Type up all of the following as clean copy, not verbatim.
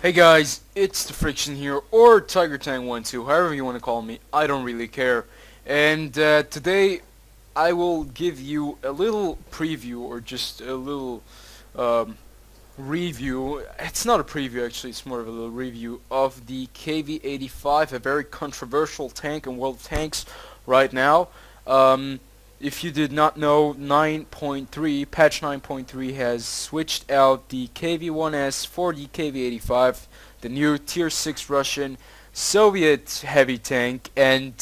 Hey guys, it's TheFrXion here, or TigerTang12, however you want to call me, I don't really care. And today I will give you a little preview, or just a little um, review. It's not a preview actually, it's more of a little review of the KV85, a very controversial tank in World of Tanks right now. If you did not know, 9.3, patch 9.3 has switched out the KV1S for the KV85, the new tier 6 Russian Soviet heavy tank, and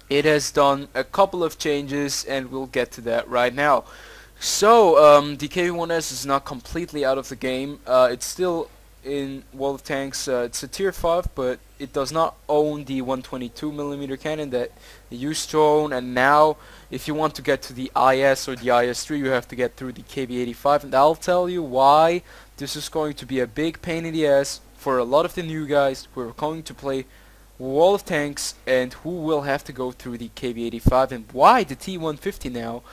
it has done a couple of changes, and we'll get to that right now. So, the KV1S is not completely out of the game. It's still in World of Tanks. It's a tier 5, but it does not own the 122mm cannon that it used to own, and now if you want to get to the IS or the IS-3, you have to get through the KV85, and I'll tell you why this is going to be a big pain in the ass for a lot of the new guys who are going to play World of Tanks and who will have to go through the KV85, and why the T150 now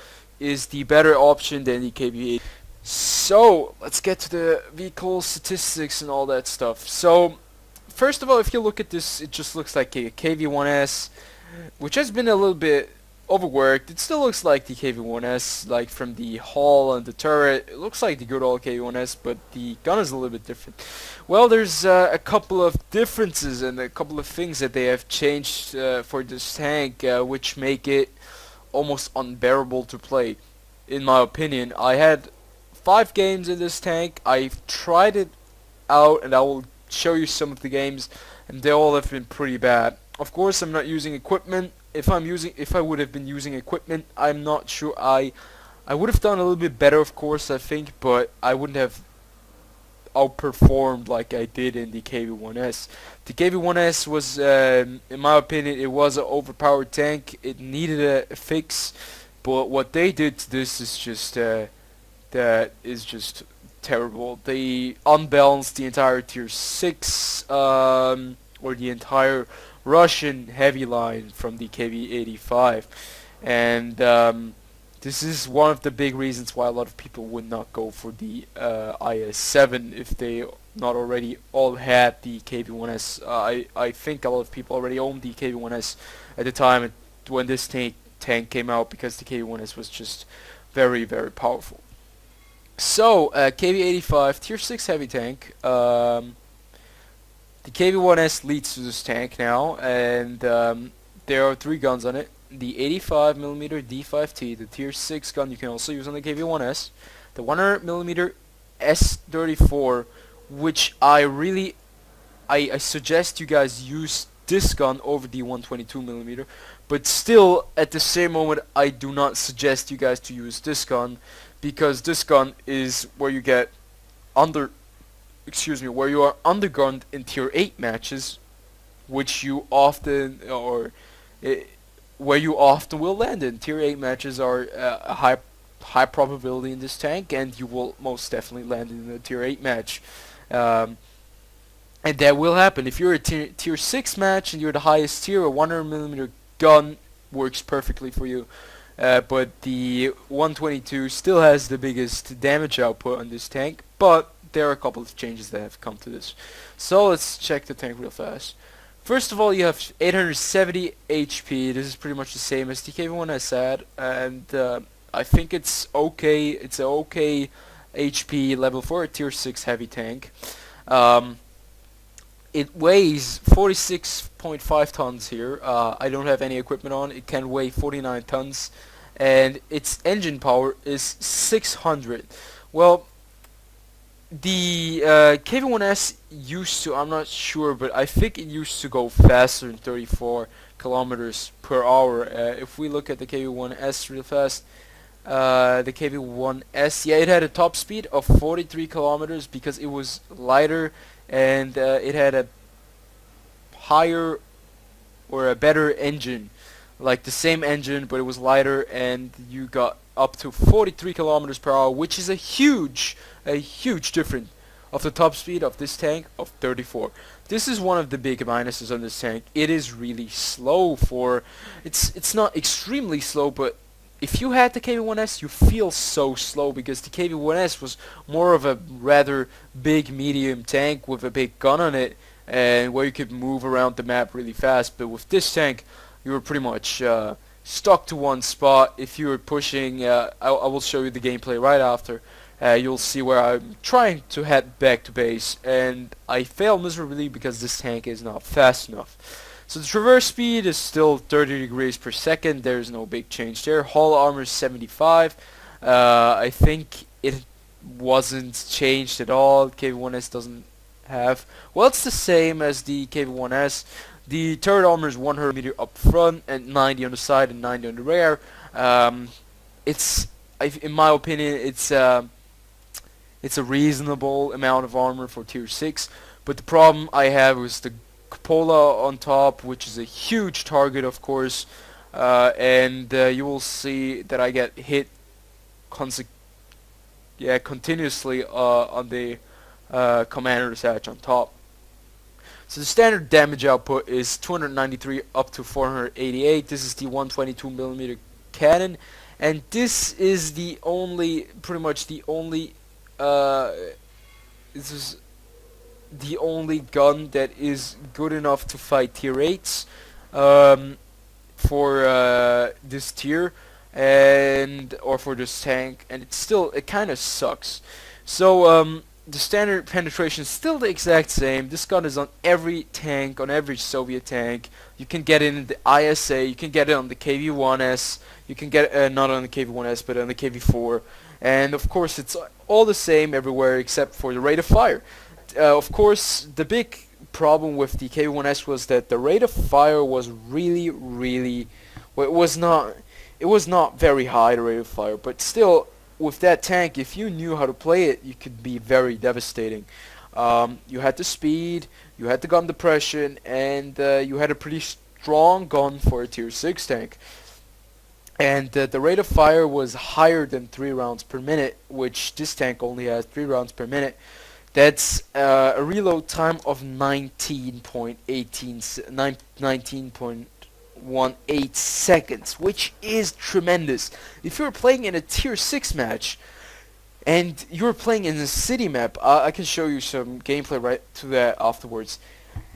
is the better option than the KV8. So let's get to the vehicle statistics and all that stuff. So first of all, if you look at this, it just looks like a KV1S, which has been a little bit overworked. It still looks like the KV1S, like from the hull and the turret. It looks like the good old KV1S, but the gun is a little bit different. Well, there's a couple of differences and a couple of things that they have changed for this tank, which make it almost unbearable to play, in my opinion. I had 5 games in this tank. I've tried it out, and I will show you some of the games, and they all have been pretty bad. Of course, I'm not using equipment. If I would have been using equipment, I'm not sure. I would have done a little bit better, of course, I think, but I wouldn't have outperformed like I did in the KV1S. The KV1S was, in my opinion, it was an overpowered tank. It needed a fix, but what they did to this is just that is just terrible. They unbalanced the entire tier 6 or the entire Russian heavy line from the KV85, and this is one of the big reasons why a lot of people would not go for the IS-7 if they not already all had the KV1S. I think a lot of people already owned the KV1S at the time when this tank came out, because the KV1S was just very, very powerful. So, KV85, tier 6 heavy tank. The KV1S leads to this tank now, and there are 3 guns on it. The 85mm D5T, the tier 6 gun you can also use on the KV1S. The 100mm S34, which I suggest you guys use this gun over the 122mm, but still, at the same moment, I do not suggest you guys to use this gun, because this gun is where you get where you are undergunned in tier 8 matches, which you often, where you often will land in. Tier 8 matches are a high probability in this tank, and you will most definitely land in a tier 8 match. And that will happen. If you're a tier 6 match and you're the highest tier, a 100mm gun works perfectly for you. But the 122 still has the biggest damage output on this tank, but there are a couple of changes that have come to this. So let's check the tank real fast. First of all, you have 870 HP. This is pretty much the same as the KV1S had, and I think it's okay. It's an okay HP level for a tier 6 heavy tank. It weighs 46.5 tons here. I don't have any equipment on. It can weigh 49 tons, and its engine power is 600. Well, the KV1S used to, I'm not sure, but I think it used to go faster than 34 kilometers per hour. If we look at the KV1S real fast, the KV1S, yeah, it had a top speed of 43 kilometers because it was lighter, and it had a higher or a better engine, like the same engine, but it was lighter, and you got up to 43 kilometers per hour, which is a huge difference of the top speed of this tank of 34. This is one of the big minuses on this tank. It is really slow for, it's not extremely slow, but if you had the KV1S, you feel so slow because the KV1S was more of a rather big medium tank with a big gun on it, and where you could move around the map really fast. But with this tank, you were pretty much stuck to one spot. If you were pushing, I will show you the gameplay right after. You'll see where I'm trying to head back to base, and I fail miserably because this tank is not fast enough. So the traverse speed is still 30 degrees per second. There's no big change there. Hull armor is 75. I think it wasn't changed at all. KV1S doesn't have. Well, it's the same as the KV1S. The turret armor is 100 meter up front and 90 on the side and 90 on the rear. In my opinion, it's a reasonable amount of armor for tier 6. But the problem I have is the cupola on top, which is a huge target, of course, and you will see that I get hit continuously on the commander's hatch on top. So the standard damage output is 293 up to 488. This is the 122mm cannon, and this is the only, pretty much the only, this is the only gun that is good enough to fight tier 8s for this tier, and or for this tank, and it kind of sucks. So the standard penetration is still the exact same. This gun is on every tank, on every Soviet tank. You can get it in the ISA, you can get it on the KV1S, you can get it not on the KV1S but on the KV4, and of course it's all the same everywhere except for the rate of fire. Of course, the big problem with the KV1S was that the rate of fire was really, well, it was not very high, the rate of fire, but still, with that tank, if you knew how to play it, you could be very devastating. You had the speed, you had the gun depression, and you had a pretty strong gun for a tier 6 tank. And the rate of fire was higher than 3 rounds per minute, which this tank only has 3 rounds per minute. That's a reload time of 19.18 seconds, which is tremendous. If you're playing in a tier 6 match and you're playing in a city map, I can show you some gameplay right to that afterwards.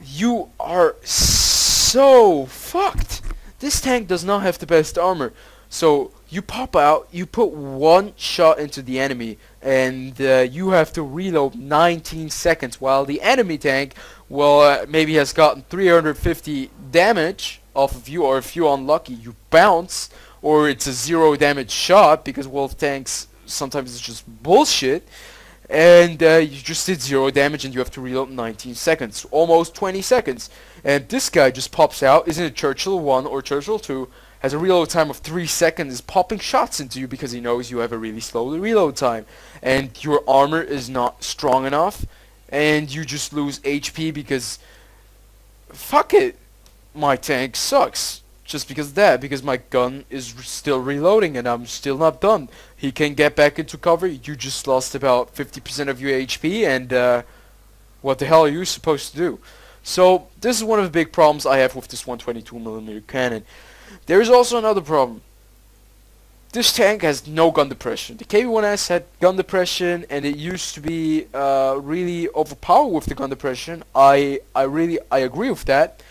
You are so fucked. This tank does not have the best armor. So you pop out, you put one shot into the enemy, and you have to reload 19 seconds, while the enemy tank, well, maybe has gotten 350 damage off of you, or if you're unlucky, you bounce, or it's a 0 damage shot, because wolf tanks sometimes it's just bullshit, and you just did 0 damage and you have to reload 19 seconds, almost 20 seconds, and this guy just pops out, is in a Churchill 1 or Churchill 2, has a reload time of 3 seconds, is popping shots into you because he knows you have a really slow reload time, and your armor is not strong enough, and you just lose HP because, fuck it, my tank sucks, just because of that, because my gun is still reloading and I'm still not done. He can get back into cover, you just lost about 50% of your HP, and what the hell are you supposed to do? So this is one of the big problems I have with this 122mm cannon. There is also another problem. This tank has no gun depression. The KV1S had gun depression, and it used to be really overpowered with the gun depression. I agree with that.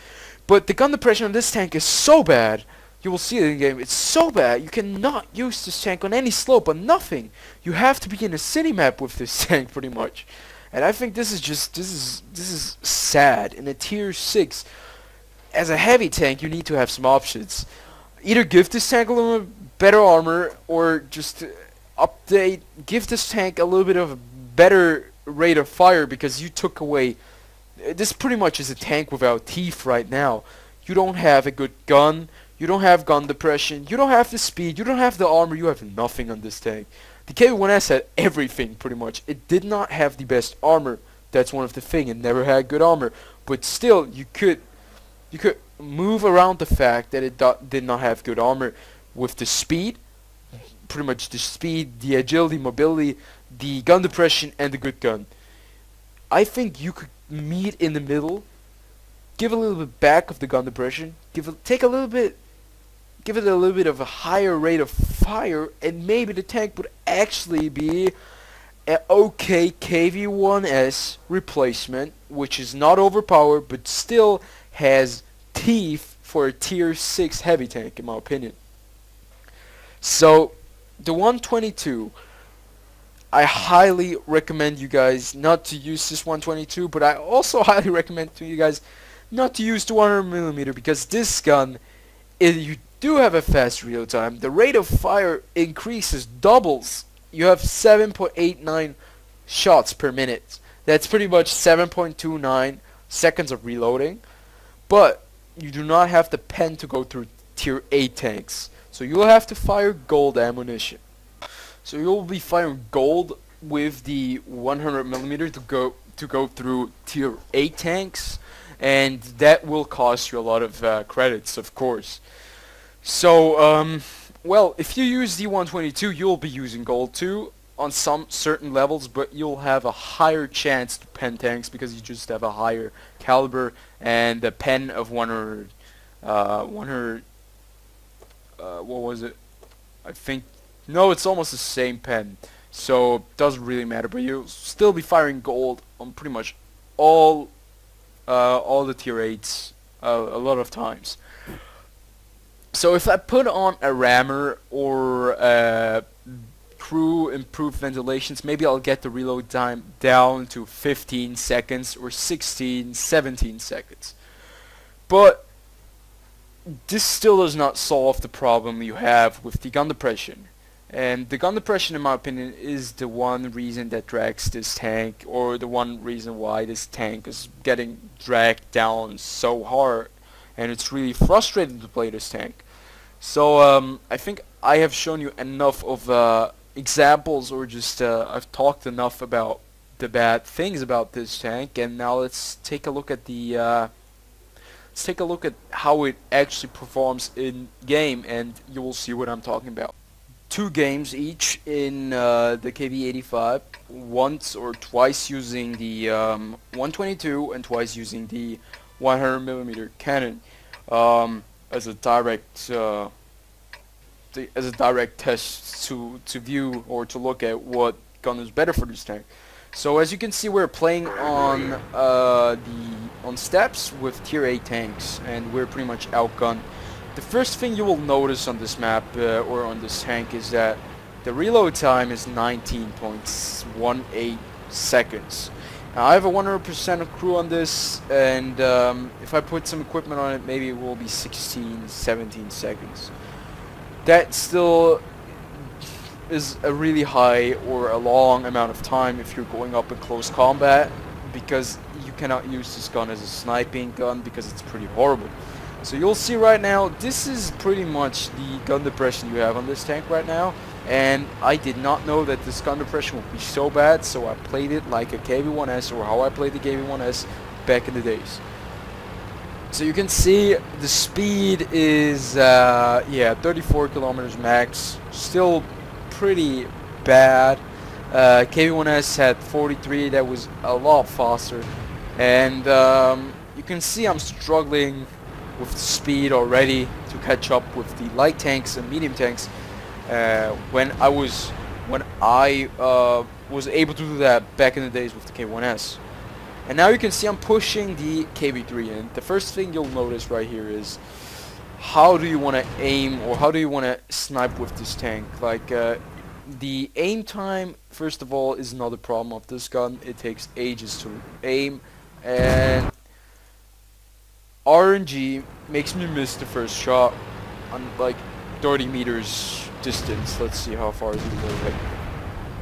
But the gun depression on this tank is so bad. You will see it in game. It's so bad. You cannot use this tank on any slope, on nothing. You have to be in a city map with this tank, pretty much. And I think this is sad. In a tier 6, as a heavy tank, you need to have some options. Either give this tank a little better armor, or just give this tank a little bit of a better rate of fire, because you took away. This pretty much is a tank without teeth right now. You don't have a good gun, you don't have gun depression, you don't have the speed, you don't have the armor, you have nothing on this tank. The KV1S had everything, pretty much. It did not have the best armor. That's one of the things. It never had good armor. But still, you could move around the fact that it did not have good armor with the speed, pretty much the speed, the agility, mobility, the gun depression, and the good gun. I think you could meet in the middle, give a little bit back of the gun depression, take a little bit give it a little bit of a higher rate of fire, and maybe the tank would actually be an okay KV1S replacement, which is not overpowered but still has teeth for a tier 6 heavy tank, in my opinion. So the 122, I highly recommend you guys not to use this 122, but I also highly recommend to you guys not to use the 100mm, because this gun, if you do have a fast reload time, the rate of fire increases, doubles. You have 7.89 shots per minute. That's pretty much 7.29 seconds of reloading, but you do not have the pen to go through tier 8 tanks, so you'll have to fire gold ammunition. So you'll be firing gold with the 100mm to go through tier 8 tanks, and that will cost you a lot of credits, of course. So well, if you use the 122, you'll be using gold too on some certain levels, but you'll have a higher chance to pen tanks because you just have a higher caliber, and the pen of 100 what was it? I think, no, it's almost the same pen, so it doesn't really matter, but you'll still be firing gold on pretty much all the tier 8s a lot of times. So if I put on a rammer or crew improved ventilations, maybe I'll get the reload time down to 15 seconds or 16, 17 seconds. But this still does not solve the problem you have with the gun depression. And the gun depression, in my opinion, is the one reason that drags this tank, or the one reason why this tank is getting dragged down so hard, and it's really frustrating to play this tank. So I think I have shown you enough of examples, or just I've talked enough about the bad things about this tank, and now let's take a look at the how it actually performs in game, and you will see what I'm talking about. 2 games each in the KV85, once or twice using the 122 and twice using the 100mm cannon as a direct test to view or to look at what gun is better for this tank. So as you can see, we're playing on steps with tier 8 tanks, and we're pretty much outgunned. The first thing you will notice on this map or on this tank is that the reload time is 19.18 seconds. Now I have a 100% crew on this, and if I put some equipment on it, maybe it will be 16, 17 seconds. That still is a really high or a long amount of time if you're going up in close combat, because you cannot use this gun as a sniping gun because it's pretty horrible. So you'll see right now, this is pretty much the gun depression you have on this tank right now, and I did not know that this gun depression would be so bad, so I played it like a KV1S, or how I played the KV1S back in the days. So you can see the speed is yeah, 34 kilometers max, still pretty bad. KV1S had 43, that was a lot faster, and you can see I'm struggling with the speed already to catch up with the light tanks and medium tanks when I was able to do that back in the days with the KV1S. And now you can see I'm pushing the KV3, and the first thing you'll notice right here is how do you want to aim, or how do you want to snipe with this tank. Like the aim time, first of all, is not a problem of this gun. It takes ages to aim, and RNG makes me miss the first shot on like 30 meters distance. Let's see how far is he going, like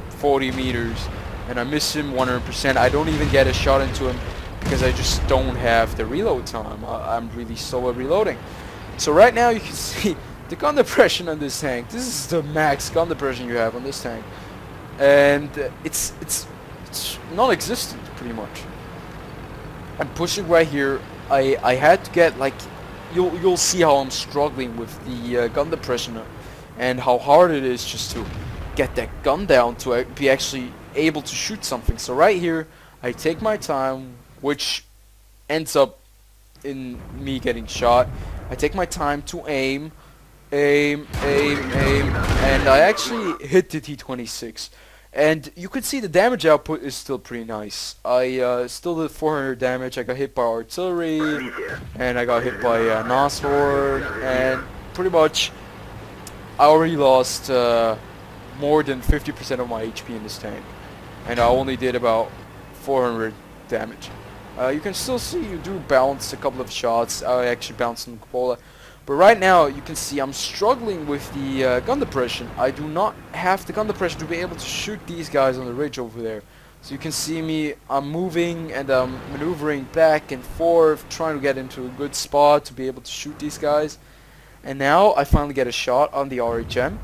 40 meters, and I miss him 100%. I don't even get a shot into him because I just don't have the reload time. I'm really slow at reloading. So right now you can see the gun depression on this tank. This is the max gun depression you have on this tank, and it's non-existent pretty much. I'm pushing right here. I had to get, like, you'll see how I'm struggling with the gun depression and how hard it is just to get that gun down to be actually able to shoot something. So right here I take my time, which ends up in me getting shot. I take my time to aim, aim, and I actually hit the T26. And you can see the damage output is still pretty nice. I still did 400 damage. I got hit by artillery, and I got hit by Nashorn, and pretty much I already lost more than 50% of my HP in this tank, and I only did about 400 damage. You can still see you do bounce a couple of shots. I actually bounced on Cupola. But right now, you can see I'm struggling with the gun depression. I do not have the gun depression to be able to shoot these guys on the ridge over there. So you can see me, I'm moving and I'm maneuvering back and forth, trying to get into a good spot to be able to shoot these guys. And now I finally get a shot on the RHM.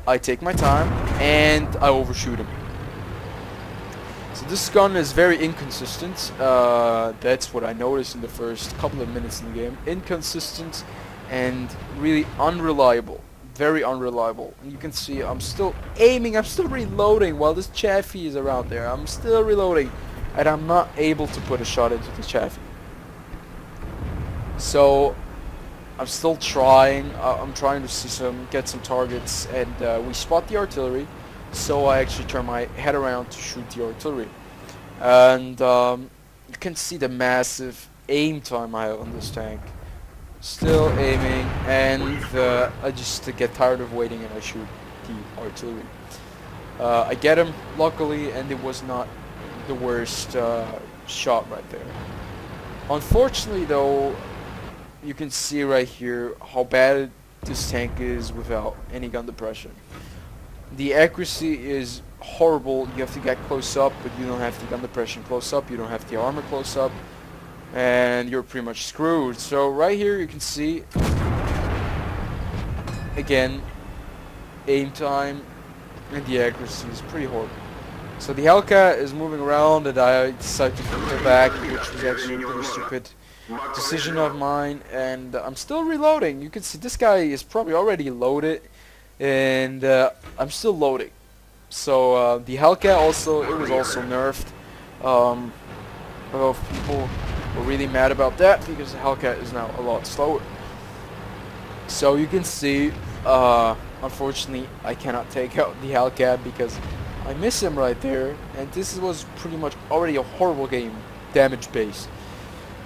I take my time and I overshoot him. So this gun is very inconsistent. That's what I noticed in the first couple of minutes in the game. Inconsistent and really unreliable, very unreliable. And you can see I'm still aiming, I'm still reloading while this Chaffee is around there. I'm still reloading and I'm not able to put a shot into the Chaffee. So I'm still trying. I'm trying to see get some targets, and we spot the artillery. So I actually turn my head around to shoot the artillery, and you can see the massive aim time I have on this tank. Still aiming, and I just get tired of waiting and I shoot the artillery. I get him, luckily, and it was not the worst shot right there. Unfortunately though, you can see right here how bad this tank is without any gun depression. The accuracy is horrible. You have to get close up, but you don't have the gun depression close up, you don't have the armor close up, and you're pretty much screwed. So right here you can see again aim time and the accuracy is pretty horrible. So the Hellcat is moving around and I decided to pull back, which was actually a pretty stupid decision of mine, and I'm still reloading. You can see this guy is probably already loaded, and I'm still loading. So the Hellcat also, it was also nerfed. A lot of people were really mad about that because the Hellcat is now a lot slower. So you can see, unfortunately, I cannot take out the Hellcat because I miss him right there, and this was pretty much already a horrible game, damage based.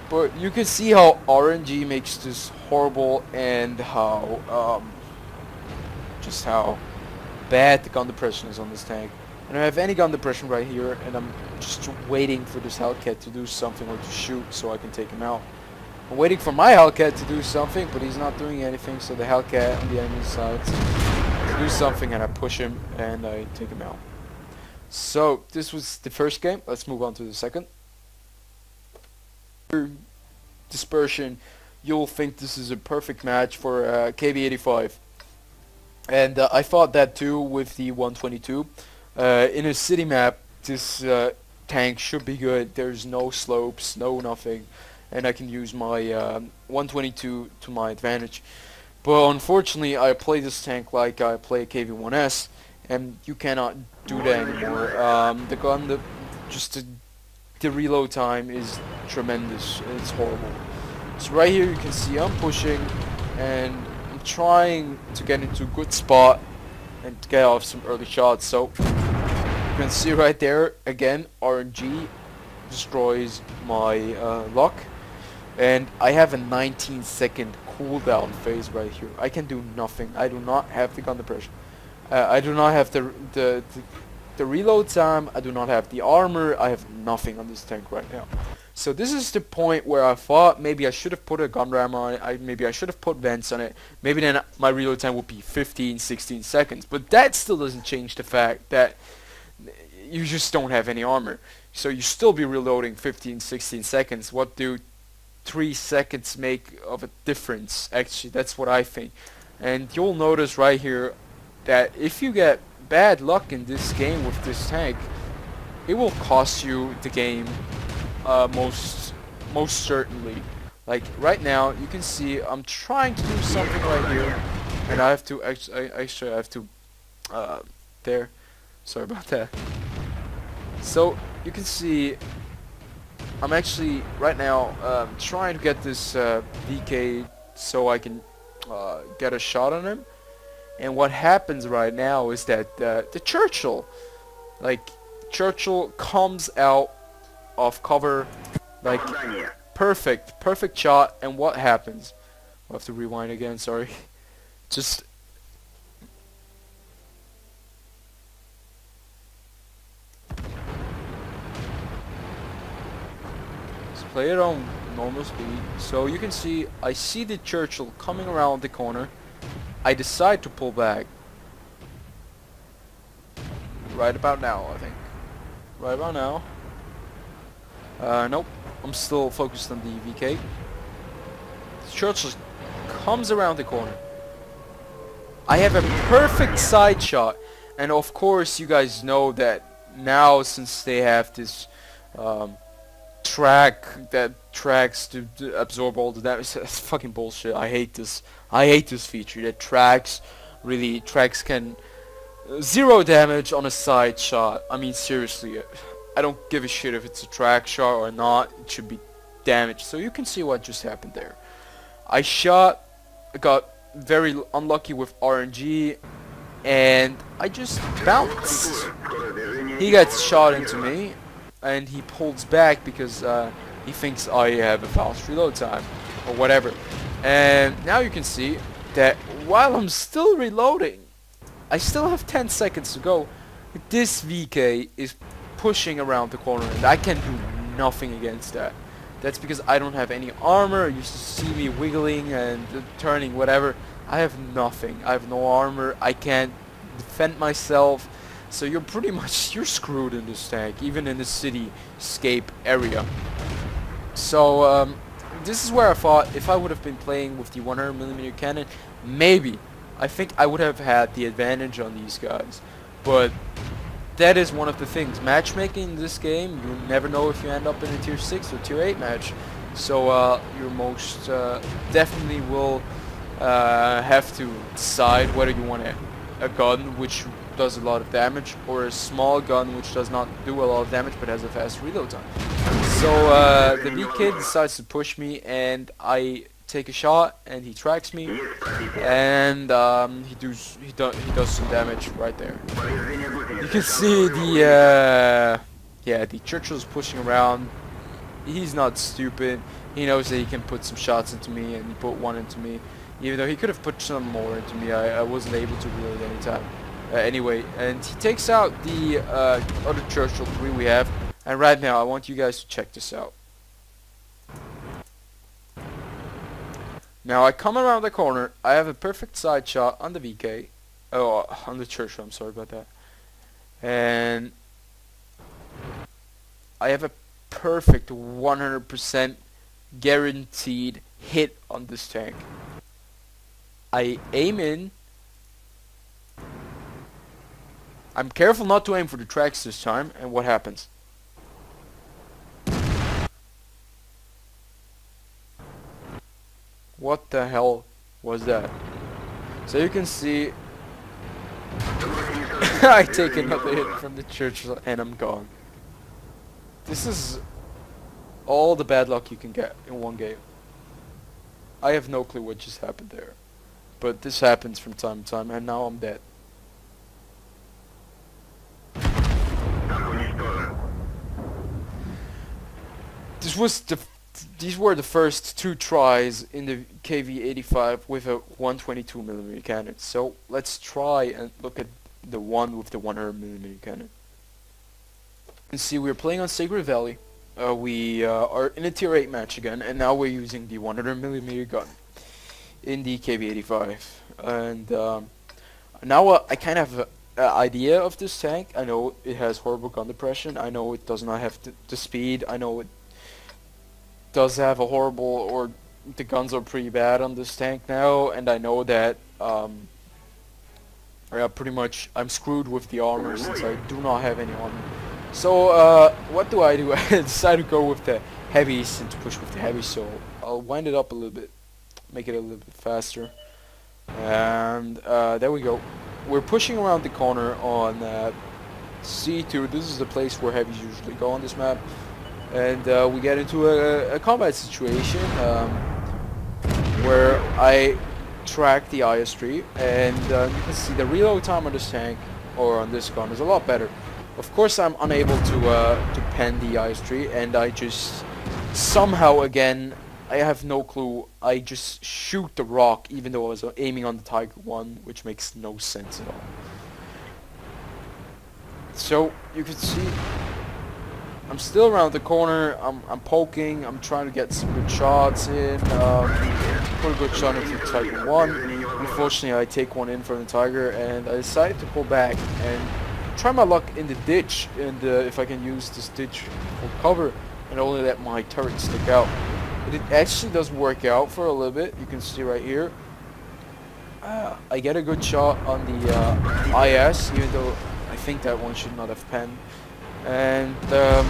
But you can see how RNG makes this horrible, and how just how bad the gun depression is on this tank. I don't have any gun depression right here, and I'm just waiting for this Hellcat to do something or to shoot so I can take him out. I'm waiting for my Hellcat to do something, but he's not doing anything, so the Hellcat on the enemy side to do something, and I push him and I take him out. So this was the first game. Let's move on to the second. Dispersion, you'll think this is a perfect match for KV85, and I thought that too with the 122. In a city map, this tank should be good. There's no slopes, no nothing, and I can use my 122 to my advantage. But unfortunately, I play this tank like I play KV1S, and you cannot do that anymore. The gun, the reload time is tremendous. It's horrible. So right here you can see I'm pushing, and I'm trying to get into a good spot and to get off some early shots. So you can see right there again, RNG destroys my luck, and I have a 19-second cooldown phase right here. I can do nothing. I do not have the gun depression. I do not have the reload time. I do not have the armor. I have nothing on this tank right now. So this is the point where I thought maybe I should have put a gun rammer on it. Maybe I should have put vents on it. Maybe then my reload time would be 15, 16 seconds. But that still doesn't change the fact that you just don't have any armor. So you still be reloading 15, 16 seconds. What do 3 seconds make of a difference? Actually, that's what I think. And you'll notice right here that if you get bad luck in this game with this tank, it will cost you the game most certainly. Like right now you can see I'm trying to do something right here, and I have to actually I have to there, sorry about that. So you can see I'm actually right now trying to get this VK so I can get a shot on him. And what happens right now is that the Churchill, like, Churchill comes out of cover, like, perfect shot, and what happens? I'll have to rewind again, sorry. Just... Let's play it on normal speed. So you can see, I see the Churchill coming around the corner. I decide to pull back. Right about now, I think. Right about now. Nope. I'm still focused on the VK. Churchill comes around the corner. I have a perfect side shot. And of course you guys know that now, since they have this track that tracks to absorb all the damage. That's fucking bullshit. I hate this. I hate this feature that tracks can zero damage on a side shot. I mean, seriously, I don't give a shit if it's a track shot or not. It should be damaged. So you can see what just happened there. I got very unlucky with RNG, and I just bounced. He gets shot into me, and he pulls back because he thinks I have a fast reload time or whatever. And now you can see that while I'm still reloading, I still have 10 seconds to go. This VK is pushing around the corner, and I can do nothing against that. That's because I don't have any armor. You used to see me wiggling and turning, whatever. I have nothing. I have no armor. I can't defend myself. So you're pretty much, you're screwed in this tank, even in the cityscape area. So this is where I thought if I would have been playing with the 100mm cannon, maybe I think I would have had the advantage on these guys. But that is one of the things. Matchmaking in this game, you never know if you end up in a tier 6 or tier 8 match. So you most definitely will have to decide whether you want a gun which does a lot of damage, or a small gun which does not do a lot of damage but has a fast reload time. So the VK decides to push me, and I take a shot, and he tracks me, and he does some damage right there. You can see the the Churchill's pushing around. He's not stupid. He knows that he can put some shots into me, and he put one into me. Even though he could have put some more into me, I wasn't able to reload any time. Anyway, and he takes out the other Churchill 3 we have, and right now I want you guys to check this out. Now I come around the corner, I have a perfect side shot on the VK, on the Churchill, I'm sorry about that, and I have a perfect 100% guaranteed hit on this tank. I aim in. I'm careful not to aim for the tracks this time, and what happens? What the hell was that? So you can see I take another hit from the Churchill and I'm gone. This is all the bad luck you can get in one game. I have no clue what just happened there, but this happens from time to time, and now I'm dead. These were the first 2 tries in the KV85 with a 122mm cannon. So let's try and look at the one with the 100mm cannon. You can see we're playing on Sacred Valley. We are in a tier 8 match again, and now we're using the 100mm gun in the KV85. And now I kind of have an idea of this tank. I know it has horrible gun depression. I know it does not have the speed. I know it does have a horrible, or the guns are pretty bad on this tank now, and I know that pretty much I'm screwed with the armor since I do not have any armor. So what do? I decide to go with the heavies and to push with the heavies, so I'll wind it up a little bit, make it a little bit faster, and there we go. We're pushing around the corner on C2. This is the place where heavies usually go on this map. And we get into a combat situation where I track the IS-3, and you can see the reload time on this tank, or on this gun, is a lot better. Of course I'm unable to pen the IS-3, and I just somehow, again, I have no clue, I just shoot the rock even though I was aiming on the Tiger 1, which makes no sense at all. So you can see I'm still around the corner, I'm poking, I'm trying to get some good shots in, put a good shot into the Tiger 1. Unfortunately I take one in from the Tiger, and I decided to pull back and try my luck in the ditch, and if I can use this ditch for cover and only let my turret stick out. But it actually does work out for a little bit. You can see right here, I get a good shot on the IS, even though I think that one should not have penned. And the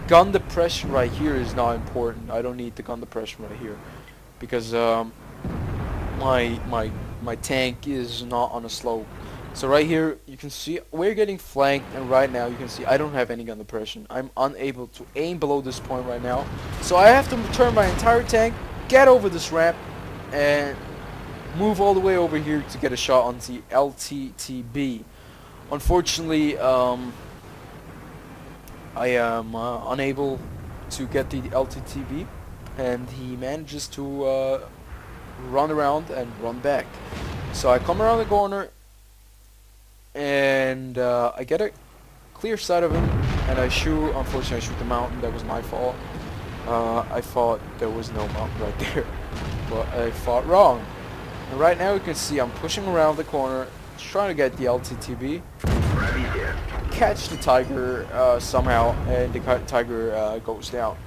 gun depression right here is not important. I don't need the gun depression right here, because my tank is not on a slope. So right here you can see we're getting flanked, and right now you can see I don't have any gun depression. I'm unable to aim below this point right now, so I have to turn my entire tank, get over this ramp, and move all the way over here to get a shot on the LTTB. Unfortunately, I am unable to get the LTTB, and he manages to run around and run back. So I come around the corner, and I get a clear sight of him, and I shoot. Unfortunately I shoot the mountain. That was my fault. I thought there was no mountain right there, but I thought wrong. And right now you can see I'm pushing around the corner, trying to get the LTTB, catch the Tiger somehow, and the Tiger goes down.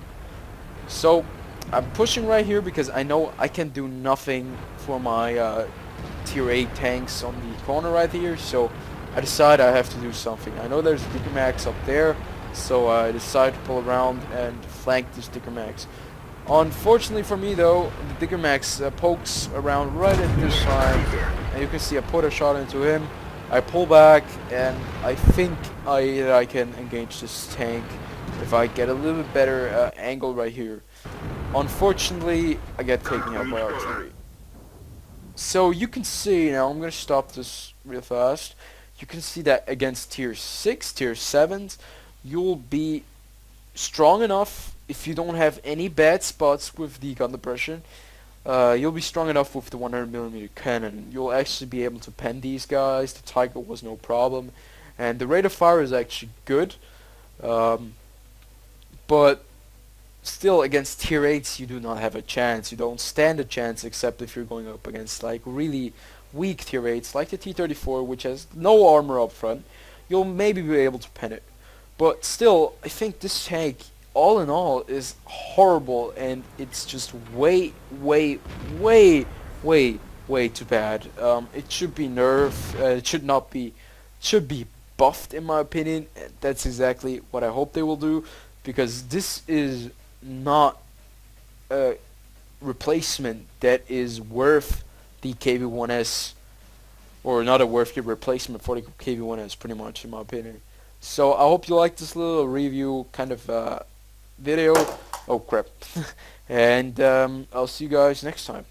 So I'm pushing right here because I know I can do nothing for my tier 8 tanks on the corner right here, so I decide I have to do something. I know there's a Dicker Max up there, so I decide to pull around and flank this Dicker Max. Unfortunately for me though, the Dicker Max pokes around right at this time, and you can see I put a shot into him. I pull back, and I think I can engage this tank if I get a little bit better angle right here. Unfortunately, I get taken out by artillery. So you can see, now I'm going to stop this real fast, you can see that against tier 6, tier 7s, you'll be strong enough if you don't have any bad spots with the gun depression. You'll be strong enough with the 100mm cannon. You'll actually be able to pen these guys. The Tiger was no problem, and the rate of fire is actually good. But still, against tier 8s you do not have a chance. You don't stand a chance, except if you're going up against like really weak tier 8s like the T-34, which has no armor up front. You'll maybe be able to pen it, but still I think this tank all in all is horrible, and it's just way too bad. It should be nerfed. It should not be, should be buffed in my opinion. That's exactly what I hope they will do, because this is not a replacement that is worth the KV1S, or not a worthy replacement for the KV1S, pretty much, in my opinion. So I hope you like this little review kind of video. Oh crap. And I'll see you guys next time.